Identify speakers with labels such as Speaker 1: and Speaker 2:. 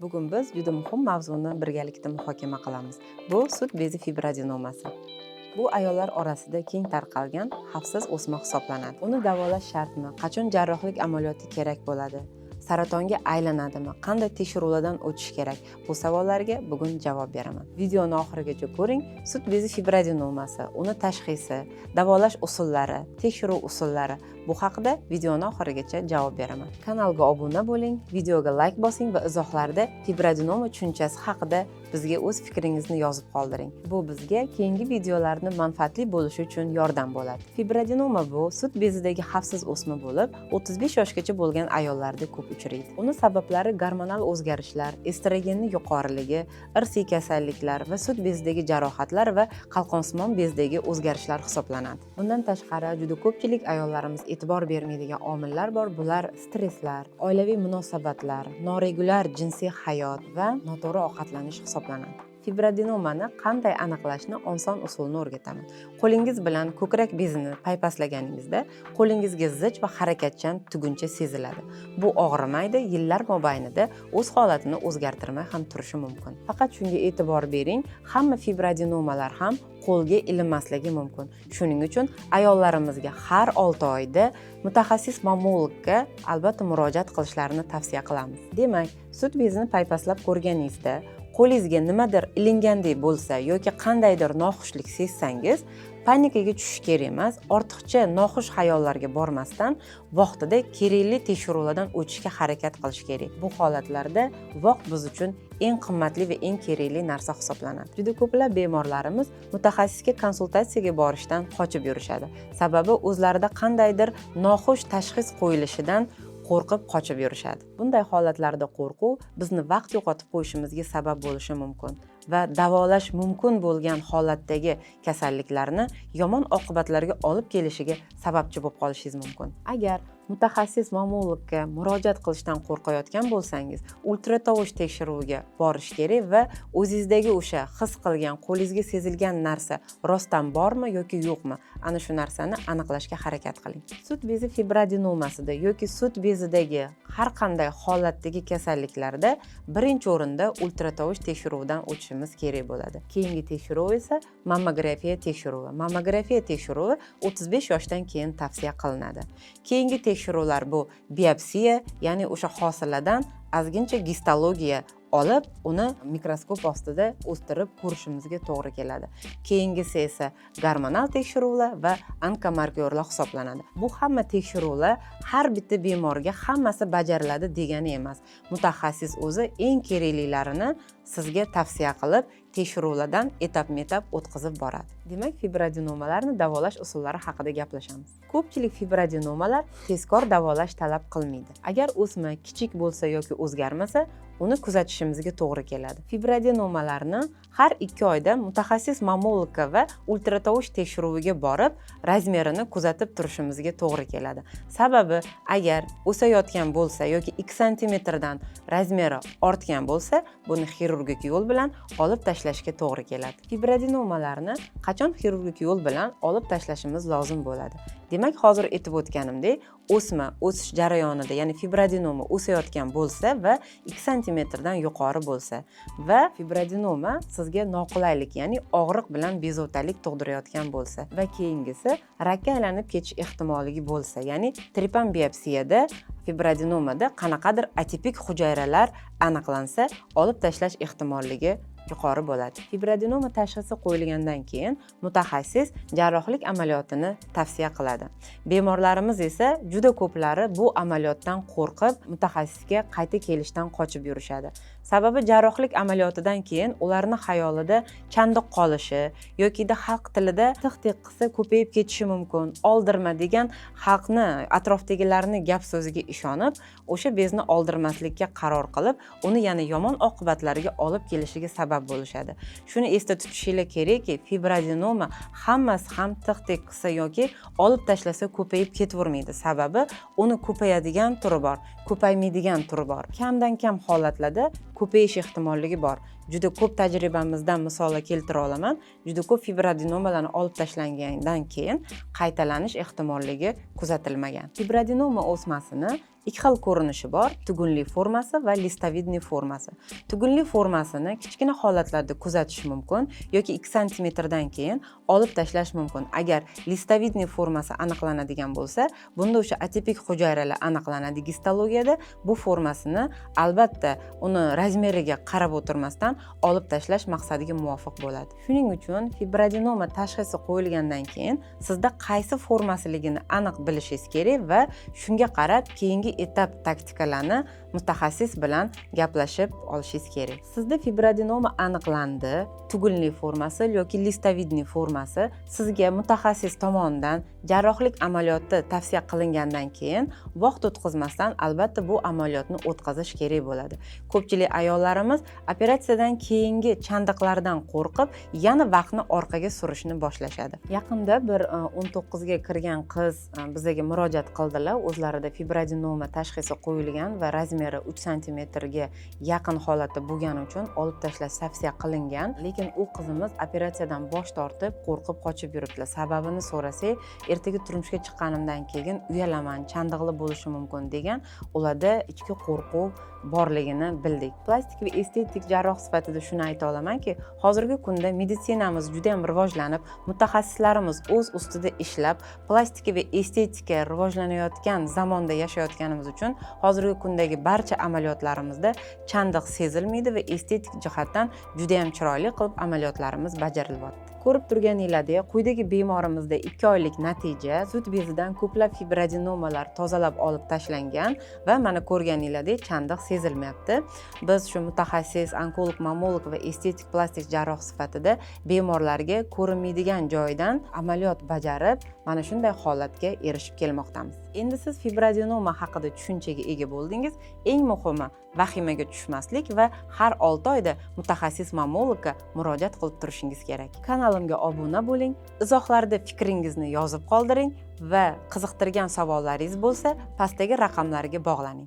Speaker 1: Bugun biz juda muhim mavzuni birgalikda muhokama qilamiz. Bu sut bezi fibradenomasi. Bu ayollar orasida keng tarqalgan xavfsiz o'sma hisoblanadi. Uni davolash shartmi? Qachon jarrohlik amaliyoti kerak bo'ladi? Saratonga aylanadimi? Qanday tekshiruvlardan o'tish kerak? Bu savollarga bugun javob beraman. Videoni oxirigacha ko'ring. Sut bezi fibradenomasi, uni tashxisi, davolash usullari, tekshiruv usullari bu haqida videoni oxirigacha javob beraman. Kanalga obuna bo'ling, videoga like bosing va izohlarda fibradenoma tushunchasi haqida bizga o'z fikringizni yozib qoldiring. Bu bizga keyingi videolarni manfaatli bo'lishi uchun yordam bo'ladi. Fibradenoma bu sut bezidagi xavfsiz o'sma bo'lib, 35 yoshgacha bo'lgan ayollarda ko'p uchraydi. Uni sabablari gormonal o'zgarishlar, estrogenning yuqoriligi, irsiy kasalliklar va sut bezidagi jarohatlar va qalqonsimon bezdagi o'zgarishlar hisoblanadi. Bundan tashqari, juda ko'pchilik ayollarimiz e'tibor bermaydigan omillar bor. Bular stresslar, oilaviy munosabatlar, noregulyar jinsiy hayot va noto'g'ri ovqatlanish hisoblanadi. Fibradenomani qanday aniqlashni oson usulni o'rgataman. Qo'lingiz bilan ko'krak bezini paypaslaganingizda qo'lingizga zich va harakatchan tuguncha seziladi. Bu og'rimaydi, yillar mobaynida o'z holatini o'zgartirmay ham turishi mumkin. Faqat shunga e'tibor bering, hamma fibradenomalar ham qo'lga ilinmasligi mumkin. Shuning uchun ayollarimizga har 6 oyda mutaxassis mammologga albatta murojaat qilishlarini tavsiya qilamiz. Demak, sut bezini paypaslab ko'rganingizda qo'lingizga nimadir ilingandek bo'lsa yoki qandaydir noxushlik sezsangiz, panikaga tushish kerak emas. Ortiqcha noxush xayollarga bormasdan vaqtida kerakli tekshiruvlardan o'tishga harakat qilish kerak. Bu holatlarda vaqt biz uchun eng qimmatli va eng kerakli narsa hisoblanadi. Juda ko'plab bemorlarimiz mutaxassisga konsultatsiyaga borishdan qochib yurishadi. Sababi o'zlarida qandaydir noxush tashxis qo'yilishidan qo'rqib qochib yurishadi. Bunday holatlarda qo'rquv bizni vaqt yo'qotib qo'yishimizga sabab bo'lishi mumkin va davolash mumkin bo'lgan holatdagi kasalliklarni yomon oqibatlarga olib kelishiga sababchi bo'lib qolishingiz mumkin. Agar mutaxassis mammologga murojaat qilishdan qo'rqayotgan bo'lsangiz, ultratovush tekshiruviga borish kerak va o'zingizdagi o'sha his qilgan, qo'lingizga sezilgan narsa rostdan bormi yoki yo'qmi, ana shu narsani aniqlashga harakat qiling. Sut bezi fibradenomasida yoki sut bezidagi har qanday holatdagi kasalliklarda birinchi o'rinda ultratovush tekshiruvidan o'tishimiz kerak bo'ladi. Keyingi tekshiruv esa mammografiya tekshiruvi. Mammografiya tekshiruvi 35 yoshdan keyin tavsiya qilinadi. Keyingi tekshiruvlar bu biopsiya, ya'ni o'sha hosiladan ozgincha gistologiya olib, uni mikroskop ostida o'stirib ko'rishimizga to'g'ri keladi. Keyingisi esa gormonal tekshiruvlar va onkomarkerlar hisoblanadi. Bu hamma tekshiruvlar har bitta bemorga hammasi bajariladi degani emas. Mutaxassis o'zi eng keraklilarini sizga tavsiya qilib, tekshiruvlardan etap-etap o'tkazib boradi. Demak, fibradenomalarni davolash usullari haqida gaplashamiz. Ko'pchilik fibradenomalar tezkor davolash talab qilmaydi. Agar o'sma kichik bo'lsa yoki o'zgarmasa, uni kuzatishimizga to'g'ri keladi. Fibradenomalarni har 2 oyda mutaxassis mammologga va ultratovush tekshiruviga borib, razmerini kuzatib turishimizga to'g'ri keladi. Sababi, agar o'sayotgan bo'lsa yoki 2 santimetrdan razmeri ortgan bo'lsa, buni xirurgik yo'l bilan olib tashlashga to'g'ri keladi. Fibradenomalarni qachon xirurgik yo'l bilan olib tashlashimiz lozim bo'ladi? Demak, hozir aytib o'tganimdek, o'sma o'sish jarayonida, ya'ni fibradenoma o'sayotgan bo'lsa va 2 santimetrdan yuqori bo'lsa va fibradenoma sizga noqulaylik, ya'ni og'riq bilan bezovtalik tug'dirayotgan bo'lsa va keyingisi rakka aylanib ketish ehtimolligi bo'lsa, ya'ni trepan biopsiyada fibradenomada qanaqadir atipik hujayralar aniqlansa, olib tashlash ehtimolligi yuqori bo'ladi. Fibradenoma tashxisi qo'yilgandan keyin mutaxassis jarrohlik amaliyotini tavsiya qiladi. Bemorlarimiz esa juda ko'plari bu amaliyotdan qo'rqib, mutaxassisga qayta kelishdan qochib yurishadi. Sababi jarrohlik amaliyotidan keyin ularning xayolida chandiq qolishi yoki xalq tilida tiq-tiq qilsa ko'payib ketishi mumkin, oldirma degan xalqni atrofdagilarning gap so'ziga ishonib, o'sha bezni oldirmaslikka qaror qilib, uni yana yomon oqibatlarga olib kelishiga sabab bo'lishadi. Shuni esda tutishingiz kerakki, fibradenoma hammasi ham tiq-tiq qilsa yoki olib tashlasa ko'payib ketavermaydi. Sababi uni ko'payadigan turi bor, ko'paymaydigan turi bor. Kamdan kam holatlarda ko'payish ehtimolligi bor. Juda ko'p tajribamizdan misollar keltira olaman. Juda ko'p fibradenomalarni olib tashlangandan keyin qaytalanish ehtimolligi kuzatilmagan. Fibradenoma o'smasini Ikki xil ko'rinishi bor: tugunli formasi va listovidniy formasi. Tugunli formasini kichkina holatlarda kuzatish mumkin yoki 2 santimetrdan keyin olib tashlash mumkin. Agar listovidniy formasi aniqlanadigan bo'lsa, bunda o'sha atipik hujayralar aniqlanadi gistologiyada. Bu formasini albatta uni razmeriga qarab o'tirmasdan olib tashlash maqsadiga muvofiq bo'ladi. Shuning uchun fibroadenoma tashxisi qo'yilgandan keyin sizda qaysi formasligini aniq bilishingiz kerak va shunga qarab keyingi etap taktikalarni mutaxassis bilan gaplashib olishingiz kerak. Sizda fibroadenoma aniqlandi, tugunli formasi yoki listovidniy formasi sizga mutaxassis tomonidan jarrohlik amaliyoti tavsiya qilingandan keyin vaqt o'tkazmasdan albatta bu amaliyotni o'tkazish kerak bo'ladi. Ko'pchilik ayollarimiz operatsiyadan keyingi chandiqlardan qo'rqib, yana vaqtni orqaga surishni boshlashadi. Yaqinda bir 19 ga kirgan qiz bizga murojaat qildilar. O'zlarida fibroadenoma tashxisi qo'yilgan va razmeri 3 santimetrga yaqin holatda bo'lgani uchun olib tashlash tavsiya qilingan. Lekin u qizimiz operatsiyadan bosh tortib, qo'rqib qochib yuribdilar. Sababini so'rasak, ertaga turmushga chiqqanimdan keyin uyalaman, chandiqli bo'lishi mumkin degan ularda ichki qo'rquv borligini bildik. Plastik va estetik jarroh sifatida shuni ayta olamanki, hozirgi kunda meditsinamiz juda ham rivojlanib, mutaxassislarimiz o'z ustida ishlab, plastika va estetika rivojlanayotgan zamonda yashayotganimiz uchun hozirgi kundagi barcha amaliyotlarimizda chandiq sezilmaydi va estetik jihatdan juda ham chiroyli qilib amaliyotlarimiz bajarilyapti. Ko'rib turganinglardek, quyidagi bemorimizda 2 oylik natija, sut bezidan ko'plab fibroadenomalar tozalab olib tashlangan va mana ko'rganinglardek chandiq sezilmayapti. Biz shu mutaxassis, onkolog, mammolog va estetik plastik jarroh sifatida bemorlarga ko'rinmaydigan joydan amaliyot bajarib, mana shunday holatga erishib kelmoqdamiz. Endi siz fibroadenoma haqida tushunchaga ega bo'ldingiz. Eng muhimi vahimaga tushmaslik va har 6 oyda mutaxassis mammologga murojaat qilib turishingiz kerak. Kanalimga obuna bo'ling, izohlarda fikringizni yozib qoldiring va qiziqtirgan savollaringiz bo'lsa, pastdagi raqamlarga bog'laning.